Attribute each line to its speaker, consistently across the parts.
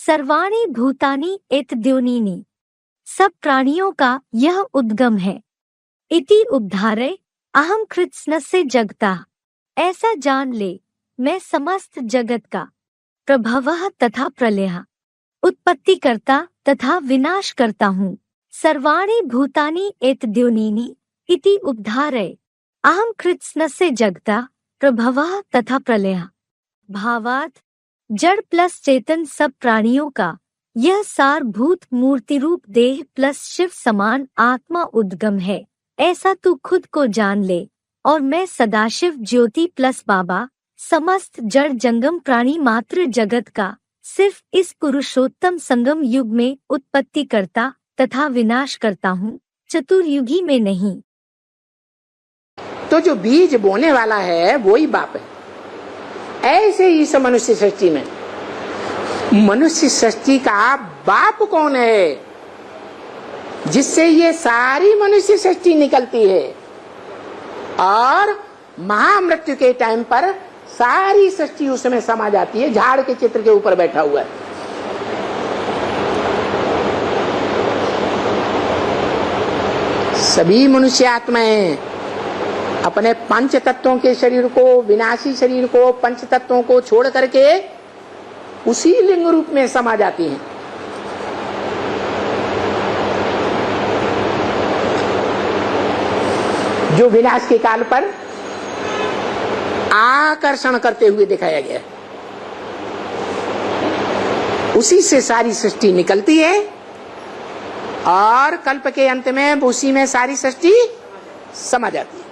Speaker 1: सर्वाणि भूतानि एतद्योनिनि, सब प्राणियों का यह उद्गम है। इति उद्धारे अहम कृत्स्नस्य जगता, ऐसा जान ले मैं समस्त जगत का प्रभवः तथा प्रलयः, उत्पत्ति करता तथा विनाश करता हूँ। सर्वाणि भूतानि एतद्योनिनि इति उद्धारे अहम कृत्स्नस्य जगता प्रभवः तथा प्रलयः। भावार्थ, जड़ प्लस चेतन सब प्राणियों का यह सारभूत मूर्ति रूप देह प्लस शिव समान आत्मा उद्गम है, ऐसा तू खुद को जान ले। और मैं सदाशिव ज्योति प्लस बाबा समस्त जड़ जंगम प्राणी मात्र जगत का सिर्फ इस पुरुषोत्तम संगम युग में उत्पत्ति करता तथा विनाश करता हूँ, चतुर्युगी में नहीं।
Speaker 2: तो जो बीज बोने वाला है वो ही बाप है। ऐसे ही इस मनुष्य सृष्टि में मनुष्य सृष्टि का बाप कौन है, जिससे ये सारी मनुष्य सृष्टि निकलती है और महामृत्यु के टाइम पर सारी सृष्टि उसमें समा जाती है। झाड़ के चित्र के ऊपर बैठा हुआ है। सभी मनुष्य आत्माएं अपने पंच तत्वों के शरीर को, विनाशी शरीर को, पंच तत्वों को छोड़ करके उसी लिंग रूप में समा जाती हैं। जो विनाश के काल पर आकर्षण करते हुए दिखाया गया है, उसी से सारी सृष्टि निकलती है और कल्प के अंत में उसी में सारी सृष्टि समा जाती है।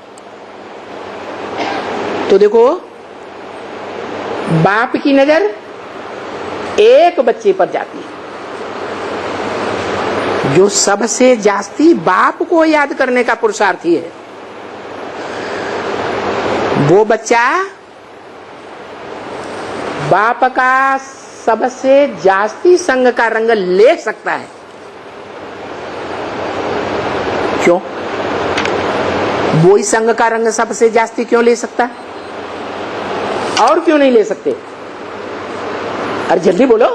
Speaker 2: तो देखो, बाप की नजर एक बच्चे पर जाती है। जो सबसे जास्ती बाप को याद करने का पुरुषार्थी है, वो बच्चा बाप का सबसे जास्ती संग का रंग ले सकता है। क्यों? वो ही संग का रंग सबसे जास्ती क्यों ले सकता है और क्यों नहीं ले सकते? अरे जल्दी बोलो।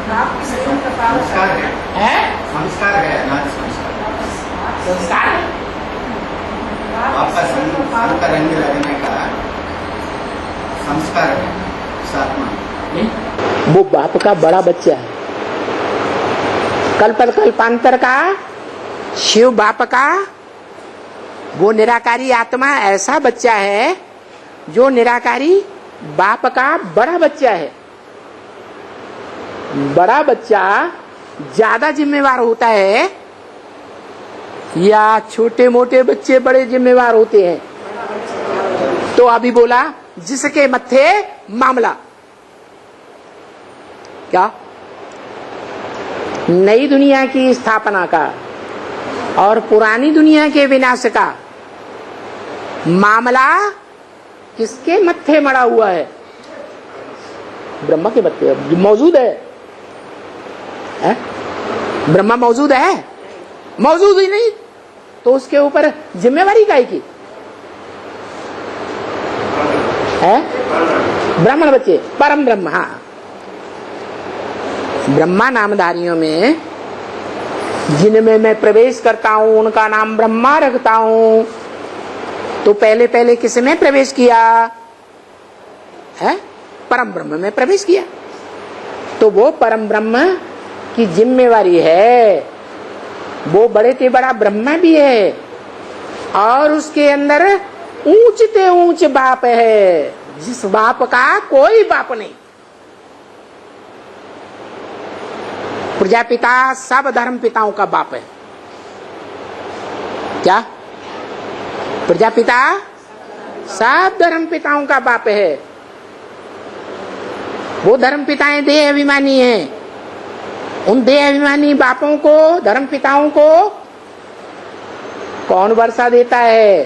Speaker 3: संस्कार है, संस्कार है,
Speaker 2: संस्कार है।
Speaker 3: आपका संस्कार का रंग लगने का संस्कार है, सात्मा।
Speaker 2: वो बाप का बड़ा बच्चा है। कल्प कल्पांतर का शिव बाप का वो निराकारी आत्मा ऐसा बच्चा है जो निराकारी बाप का बड़ा बच्चा है। बड़ा बच्चा ज्यादा जिम्मेवार होता है या छोटे मोटे बच्चे बड़े जिम्मेवार होते हैं? तो अभी बोला जिसके मत्थे मामला। क्या? नई दुनिया की स्थापना का और पुरानी दुनिया के विनाश का मामला किसके मत्थे मड़ा हुआ है? ब्रह्मा के मत्थे मौजूद है? ब्रह्मा मौजूद है? मौजूद ही नहीं तो उसके ऊपर जिम्मेवारी काहे की है? ब्राह्मण बच्चे, परम ब्रह्म। हाँ, ब्रह्मा नामधारियों में जिनमें मैं प्रवेश करता हूं उनका नाम ब्रह्मा रखता हूं। तो पहले पहले किस में प्रवेश किया है? परम ब्रह्म में प्रवेश किया। तो वो परम ब्रह्म की जिम्मेवारी है। वो बड़े से बड़ा ब्रह्मा भी है और उसके अंदर ऊंचते ऊंच बाप है, जिस बाप का कोई बाप नहीं। प्रजापिता सब धर्म पिताओं का बाप है। क्या? प्रजापिता सब धर्म पिताओं का बाप है। वो धर्म पिताएं देह अभिमानी हैं। उन देह अभिमानी बापों को, धर्म पिताओं को कौन वर्षा देता है?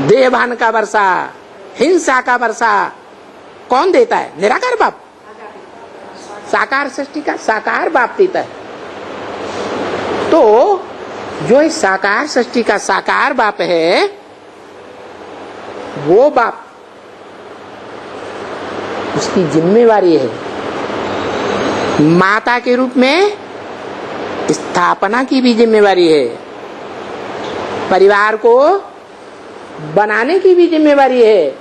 Speaker 2: देहभान का वर्षा, हिंसा का वर्षा कौन देता है? निराकार बाप। साकार सृष्टि का साकार बाप देता है। तो जो इस साकार सृष्टि का साकार बाप है, वो बाप उसकी जिम्मेवारी है। माता के रूप में स्थापना की भी जिम्मेवारी है, परिवार को बनाने की भी जिम्मेवारी है,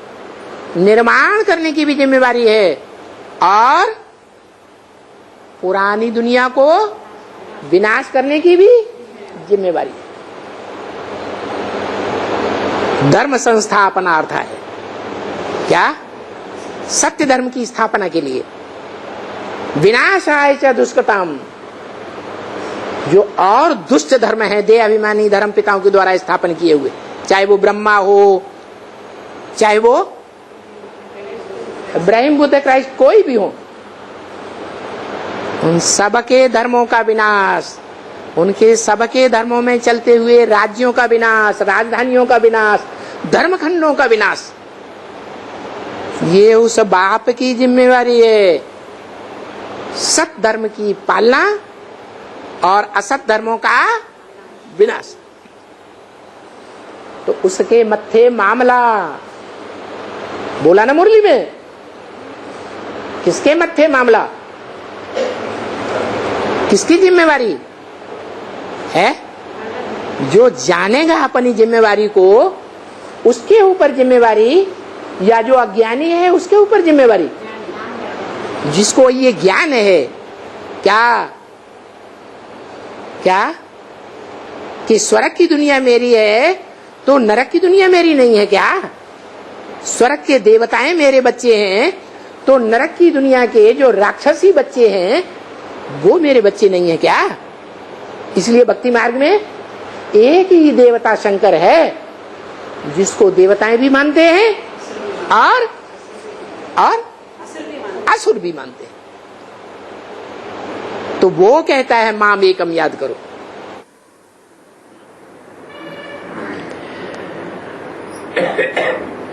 Speaker 2: निर्माण करने की भी जिम्मेवारी है, और पुरानी दुनिया को विनाश करने की भी जिम्मेवारी है। धर्म संस्थापना अर्थ है क्या? सत्य धर्म की स्थापना के लिए। विनाशाय च दुष्कृतम्, जो और दुष्ट धर्म है, देह अभिमानी धर्म पिताओं के द्वारा स्थापन किए हुए, चाहे वो ब्रह्मा हो, चाहे वो इब्राहिम, बुद्ध, क्राइस्ट, कोई भी हो, उन सबके धर्मों का विनाश, उनके सबके धर्मों में चलते हुए राज्यों का विनाश, राजधानियों का विनाश, धर्मखंडों का विनाश, ये उस बाप की जिम्मेवारी है। सत धर्म की पालना और असत धर्मों का विनाश। तो उसके मत्थे मामला, बोला ना मुरली में, किसके मत्थे मामला, किसकी जिम्मेवारी है? जो जानेगा अपनी जिम्मेवारी को, उसके ऊपर जिम्मेवारी, या जो अज्ञानी है उसके ऊपर जिम्मेवारी। जिसको ये ज्ञान है क्या कि स्वर्ग की दुनिया मेरी है तो नरक की दुनिया मेरी नहीं है क्या? स्वर्ग के देवताएं मेरे बच्चे हैं तो नरक की दुनिया के जो राक्षसी बच्चे हैं वो मेरे बच्चे नहीं है क्या? इसलिए भक्ति मार्ग में एक ही देवता शंकर है, जिसको देवताएं भी मानते हैं और असुर भी मानते हैं। तो वो कहता है माम एकम याद करो।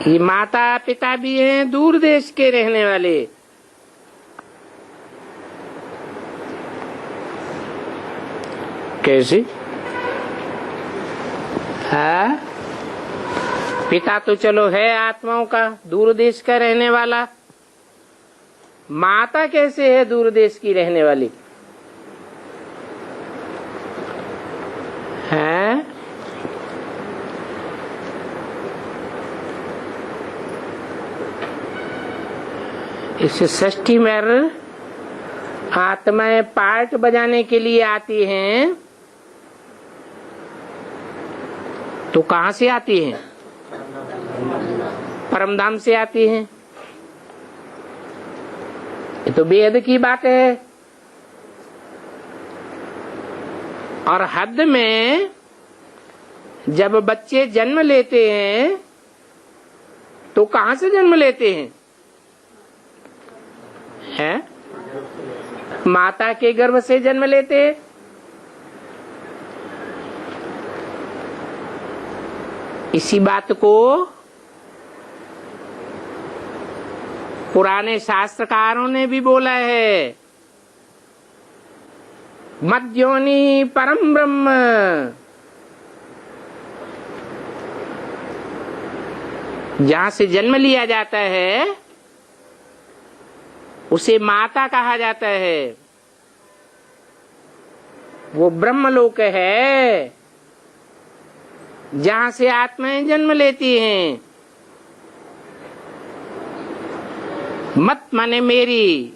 Speaker 2: ये माता पिता भी हैं दूर देश के रहने वाले, कैसे? हाँ, पिता तो चलो है आत्माओं का, दूर देश का रहने वाला। माता कैसे है दूर देश की रहने वाली? है इस षष्ठी में आत्माएं पार्ट बजाने के लिए आती हैं, तो कहां से आती हैं? परमधाम से आती हैं। ये तो बेहद की बात है। और हद में जब बच्चे जन्म लेते हैं तो कहां से जन्म लेते हैं? हैं? माता के गर्भ से जन्म लेते हैं। इसी बात को पुराने शास्त्रकारों ने भी बोला है, मध्योनि परम ब्रह्म। जहां से जन्म लिया जाता है उसे माता कहा जाता है, वो ब्रह्मलोक है जहां से आत्माएं जन्म लेती हैं। मत माने मेरी,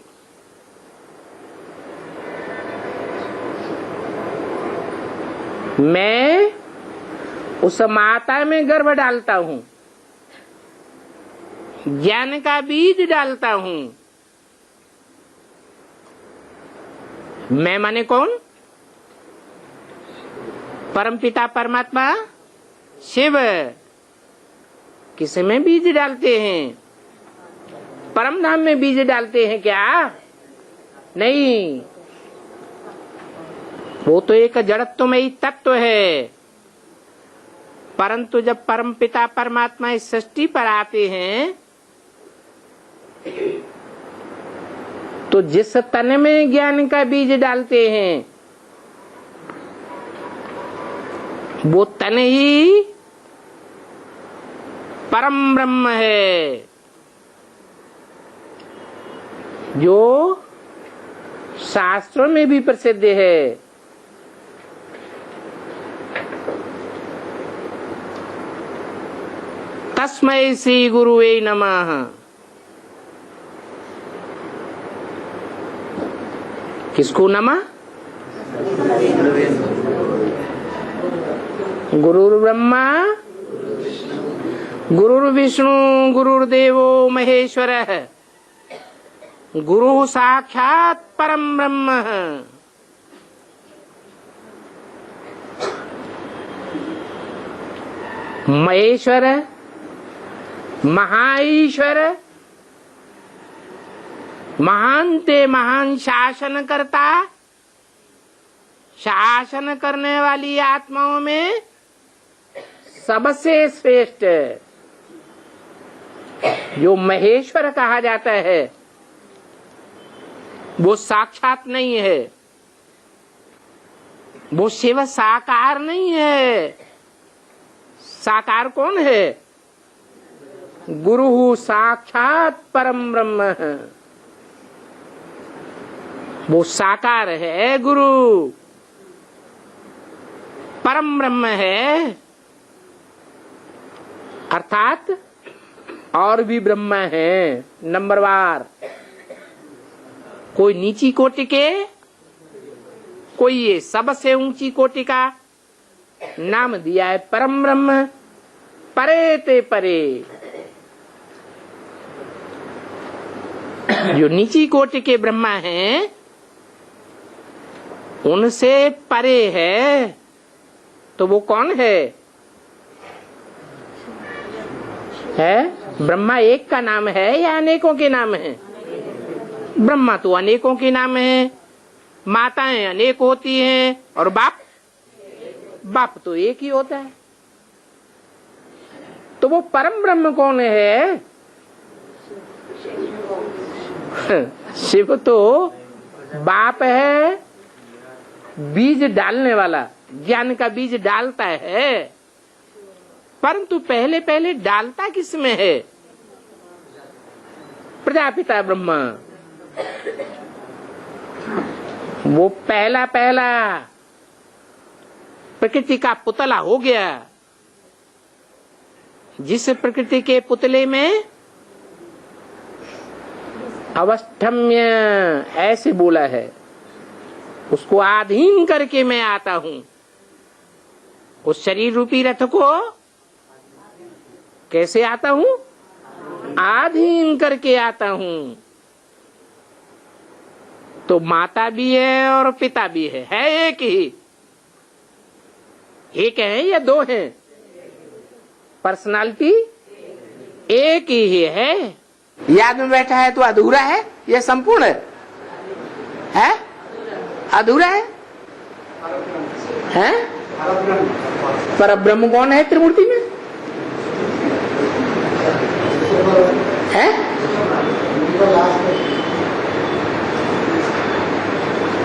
Speaker 2: मैं उस माता में गर्भ डालता हूं, ज्ञान का बीज डालता हूं। मैं माने कौन? परमपिता परमात्मा शिव। किसमें बीज डालते हैं? परम धाम में बीज डालते हैं क्या? नहीं, वो तो एक जड़त्वमयी तत्व है। परंतु जब परम पिता परमात्मा इस सृष्टि पर आते हैं तो जिस तन में ज्ञान का बीज डालते हैं वो तन ही परम ब्रह्म है। जो शास्त्रों में भी प्रसिद्ध है। तस्मै श्री गुरुवे नमः। किसको नमः? गुरुर्ब्रह्मा गुरुर्विष्णु गुरुर्देवो महेश्वरः गुरु साक्षात् परम ब्रह्म। महेश्वर, महाईश्वर, महान ते महान शासन करता, शासन करने वाली आत्माओं में सबसे श्रेष्ठ जो महेश्वर कहा जाता है वो साक्षात नहीं है, वो शिव साकार नहीं है। साकार कौन है? गुरु साक्षात परम ब्रह्म। वो साकार है गुरु, परम ब्रह्म है, अर्थात और भी ब्रह्म है नंबरवार। कोई नीची कोटि के, कोई ये सबसे ऊंची कोटि का नाम दिया है परम ब्रह्म, परे ते परे। जो नीची कोटि के ब्रह्मा हैं उनसे परे है, तो वो कौन है? ब्रह्मा एक का नाम है या अनेकों के नाम है? ब्रह्मा तो अनेकों के नाम है, माताएं अनेक होती हैं और बाप तो एक ही होता है। तो वो परम ब्रह्म कौन है? शिव तो बाप है, बीज डालने वाला, ज्ञान का बीज डालता है, परंतु पहले पहले डालता किसमें है? प्रजापिता ब्रह्मा। वो पहला प्रकृति का पुतला हो गया। जिस प्रकृति के पुतले में अवस्थम्य ऐसे बोला है, उसको आधीन करके मैं आता हूं। उस शरीर रूपी रथ को कैसे आता हूं? आधीन करके आता हूं। तो माता भी है और पिता भी है एक ही। एक है या दो हैं? पर्सनालिटी एक ही है। याद में बैठा है तो अधूरा है या संपूर्ण है? अधूरा है? पर ब्रह्म कौन है त्रिमूर्ति में? है?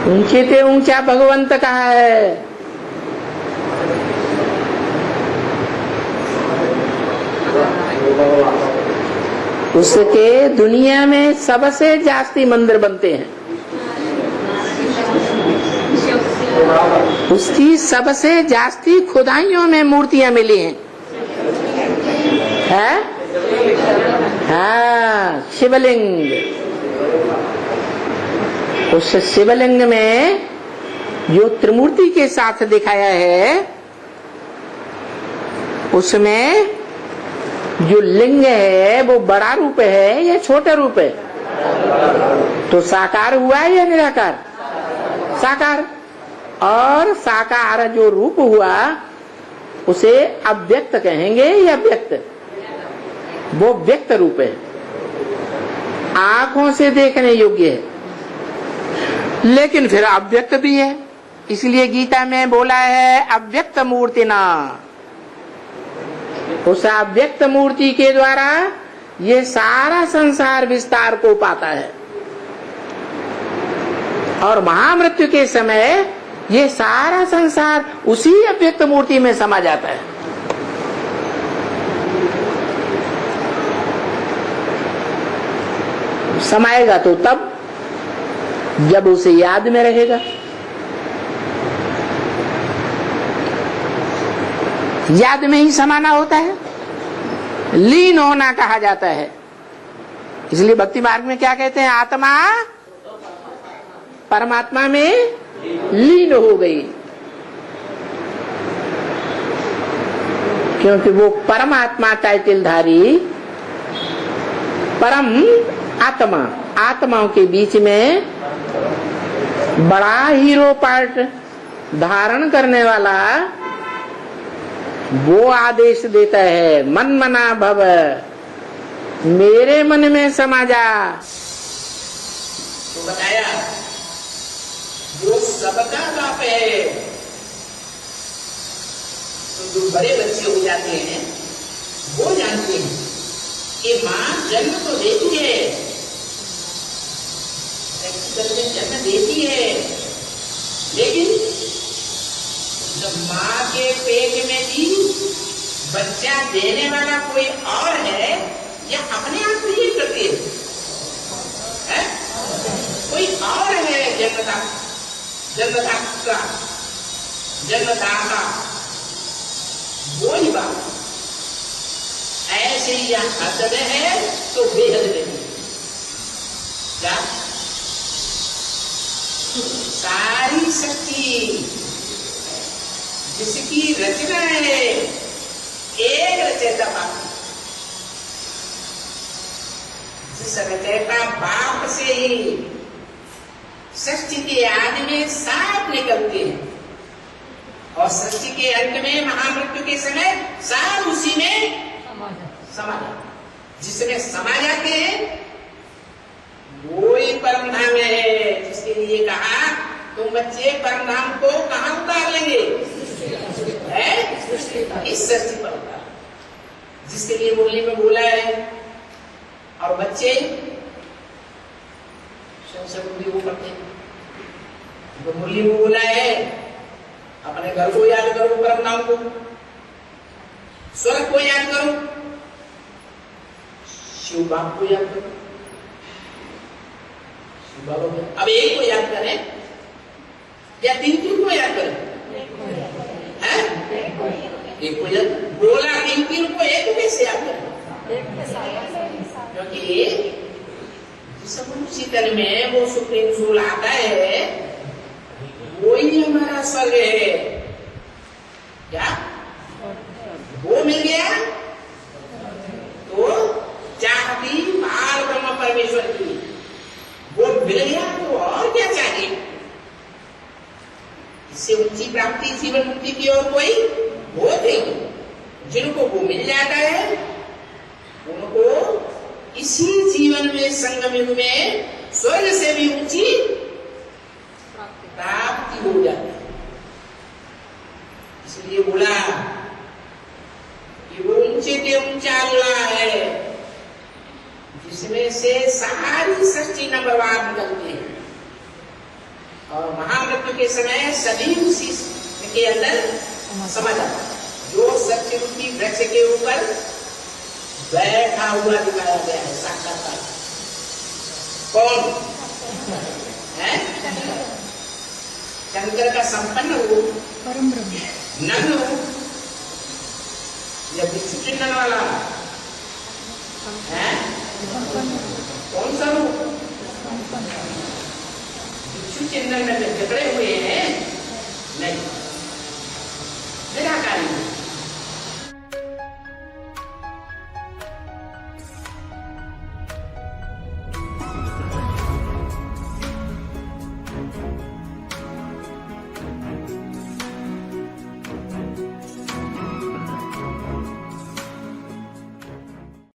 Speaker 2: ऊंचे ते ऊंचा भगवंत कहा है। उसके दुनिया में सबसे जास्ती मंदिर बनते हैं, उसकी सबसे जास्ती खुदाइयों में मूर्तियां मिली हैं। है? हाँ, शिवलिंग। उस शिवलिंग में जो त्रिमूर्ति के साथ दिखाया है, उसमें जो लिंग है वो बड़ा रूप है या छोटा रूप है? तो साकार हुआ या निराकार? साकार। और साकार जो रूप हुआ उसे अव्यक्त कहेंगे या व्यक्त? वो व्यक्त रूप है, आंखों से देखने योग्य है, लेकिन फिर अव्यक्त भी है। इसलिए गीता में बोला है अव्यक्त मूर्ति ना। उस अव्यक्त मूर्ति के द्वारा ये सारा संसार विस्तार को पाता है, और महामृत्यु के समय ये सारा संसार उसी अव्यक्त मूर्ति में समा जाता है। समाएगा तो तब जब उसे याद में रहेगा। याद में ही समाना होता है, लीन होना कहा जाता है। इसलिए भक्ति मार्ग में क्या कहते हैं, आत्मा परमात्मा में लीन हो गई, क्योंकि वो परमात्मा टाइटलधारी परम आत्मा, आत्माओं के बीच में बड़ा हीरो पार्ट धारण करने वाला वो आदेश देता है, मन मना भव, मेरे मन में समा जा। तो बताया जो सबका बाप है, तो जो बड़े बच्चे हो जाते हैं वो जानते हैं कि माँ जन्म तो देती है, जन्म देती है, लेकिन जब माँ के पेट में भी बच्चा देने वाला कोई और है या अपने आप से ये करती है? कोई और है जन्मदाता, वो ही बात। ऐसे ही यह हद में है तो बेहद में क्या सारी शक्ति जिसकी रचना है एक रचयिता बाप, जिस रचयिता बाप से ही सृष्टि के आदि में साफ निकलते हैं और सृष्टि के अंत में महामृत्यु के समय साफ उसी में समा जाते, जिसमें समा जाते हैं वो ही परम धाम है। जिसके लिए कहा तुम बच्चे परम धाम को कहाँ उतार लेंगे, इस सृष्टि पर उतार, जिसके लिए मुरली में बोला है। और बच्चे मुरली को पढ़ते हैं, तो मुरली में बोला है अपने घर को याद करो, परम धाम को, स्वर्ग को याद करो, शिव बाप को याद करो, शिव बाबा को। अब एक को याद करें या तीन को याद करें? एक को याद बोला, तीन को एक कैसे याद करें? क्योंकि शीतल में वो सुप्रीम सोल आता है, वो ही हमारा स्वर्ग है। क्या वो मिल गया तो चाहती बाल ब्रह्म परमेश्वर की, वो मिल गया तो और क्या चाहिए? इससे ऊंची प्राप्ति जीवन मुक्ति की और कोई हो नहीं। जिनको वो मिल जाता है उनको इसी जीवन में संगम युग में स्वर्ग से भी ऊंची प्राप्ति हो जाती है। इसलिए बोला कि वो ऊंचे के ऊंचा बोला है, जिसमें से सारी सृष्टि नंबरवार निकलती है और महामृत्यु के समय सभी उसी के अंदर समझ आता। जो सत्य रूपी वृक्ष के ऊपर बैठा हुआ दिखाया गया है साक्षात्कार, कौन है? शंकर का संपन्न हो, परम ब्रह्म, नग्न हो या बिच्छू चिन्हन वाला है? कौन सा रूप? बिच्छू चिन्हन में जकड़े हुए हैं